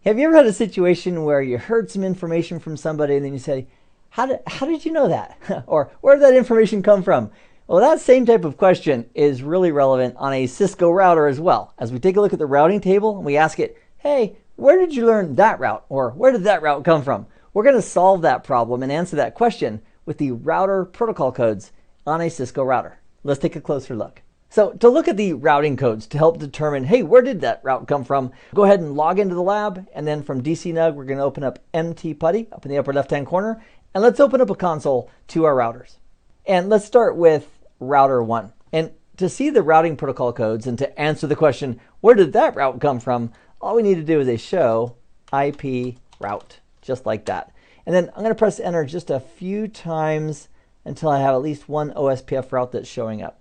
Have you ever had a situation where you heard some information from somebody and then you say, how did you know that? Or where did that information come from? Well, that same type of question is really relevant on a Cisco router as well. As we take a look at the routing table and we ask it, hey, where did you learn that route? Or where did that route come from? We're going to solve that problem and answer that question with the router protocol codes on a Cisco router. Let's take a closer look. So to look at the routing codes to help determine, hey, where did that route come from? Go ahead and log into the lab, and then from DCNUG, we're going to open up MT-PuTTY up in the upper left-hand corner, and let's open up a console to our routers. And let's start with router 1. And to see the routing protocol codes and to answer the question, where did that route come from? All we need to do is a show IP route, just like that. And then I'm going to press enter just a few times until I have at least one OSPF route that's showing up.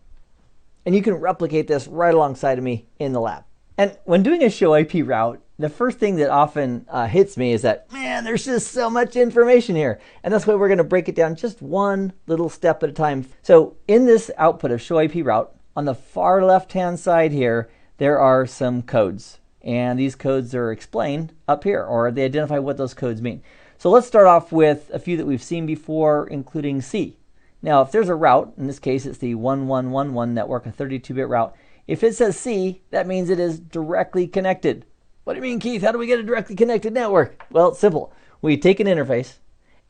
And you can replicate this right alongside of me in the lab. And when doing a show IP route, the first thing that often hits me is that, man, there's just so much information here. And that's why we're going to break it down just one little step at a time. So in this output of show IP route, on the far left-hand side here, there are some codes. And these codes are explained up here, or they identify what those codes mean. So let's start off with a few that we've seen before, including C. Now, if there's a route, in this case it's the 1111 network, a 32-bit route, if it says C, that means it is directly connected. What do you mean, Keith? How do we get a directly connected network? Well, it's simple. We take an interface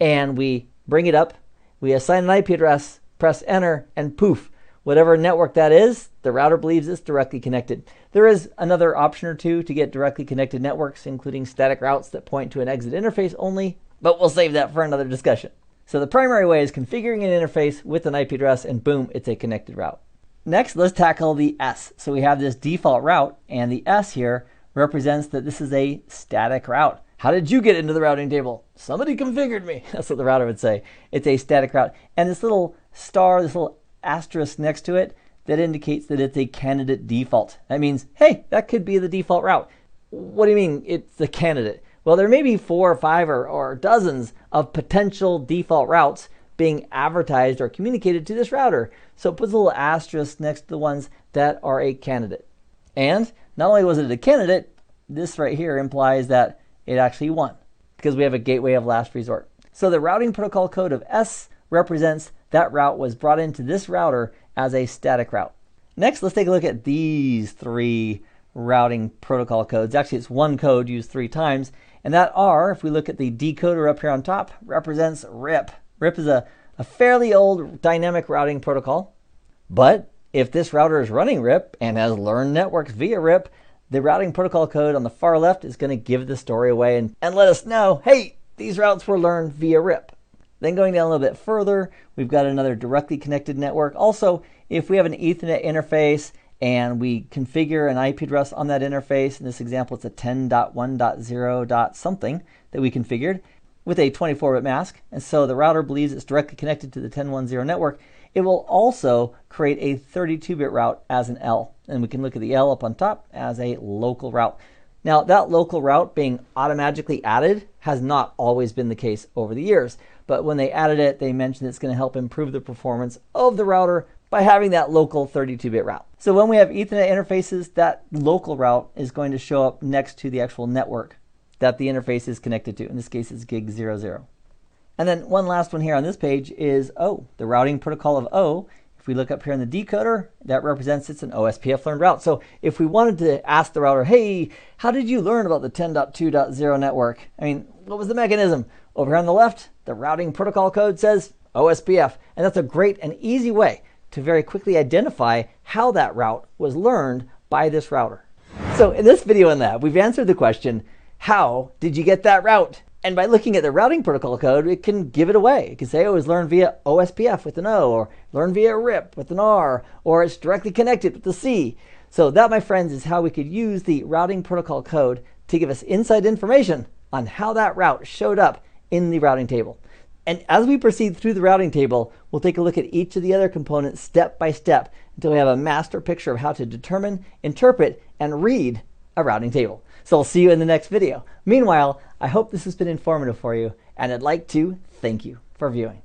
and we bring it up, we assign an IP address, press enter, and poof, whatever network that is, the router believes it's directly connected. There is another option or two to get directly connected networks, including static routes that point to an exit interface only, but we'll save that for another discussion. So the primary way is configuring an interface with an IP address, and boom, it's a connected route. Next, let's tackle the S. So we have this default route, and the S here represents that this is a static route. How did you get into the routing table? Somebody configured me. That's what the router would say. It's a static route. And this little star, this little asterisk next to it, that indicates that it's a candidate default. That means, hey, that could be the default route. What do you mean it's the candidate? Well, there may be 4 or 5 or dozens of potential default routes being advertised or communicated to this router. So it puts a little asterisk next to the ones that are a candidate. And not only was it a candidate, this right here implies that it actually won because we have a gateway of last resort. So the routing protocol code of S represents that route was brought into this router as a static route. Next, let's take a look at these 3 routing protocol codes. Actually, it's one code used 3 times. And that R, if we look at the decoder up here on top, represents RIP. RIP is a fairly old dynamic routing protocol. But if this router is running RIP and has learned networks via RIP, the routing protocol code on the far left is going to give the story away and let us know, hey, these routes were learned via RIP. Then going down a little bit further, we've got another directly connected network. Also, if we have an Ethernet interface and we configure an IP address on that interface, in this example it's a 10.1.0. something that we configured with a 24-bit mask, and so the router believes it's directly connected to the 10.1.0 network, it will also create a 32-bit route as an L. And we can look at the L up on top as a local route. Now, that local route being automatically added has not always been the case over the years. But when they added it, they mentioned it's going to help improve the performance of the router by having that local 32-bit route. So when we have Ethernet interfaces, that local route is going to show up next to the actual network that the interface is connected to. In this case, it's gig 00. And then one last one here on this page is O, the routing protocol of O. If we look up here in the decoder, that represents it's an OSPF learned route. So if we wanted to ask the router, hey, how did you learn about the 10.2.0 network? I mean, what was the mechanism? Over here on the left, the routing protocol code says OSPF. And that's a great and easy way to very quickly identify how that route was learned by this router. So in this video in lab, we've answered the question, how did you get that route? And by looking at the routing protocol code, it can give it away. It can say, oh, it was learned via OSPF with an O, or learned via RIP with an R, or it's directly connected with the C. So that, my friends, is how we could use the routing protocol code to give us inside information on how that route showed up in the routing table. And as we proceed through the routing table, we'll take a look at each of the other components step by step until we have a master picture of how to determine, interpret, and read a routing table. So I'll see you in the next video. Meanwhile, I hope this has been informative for you, and I'd like to thank you for viewing.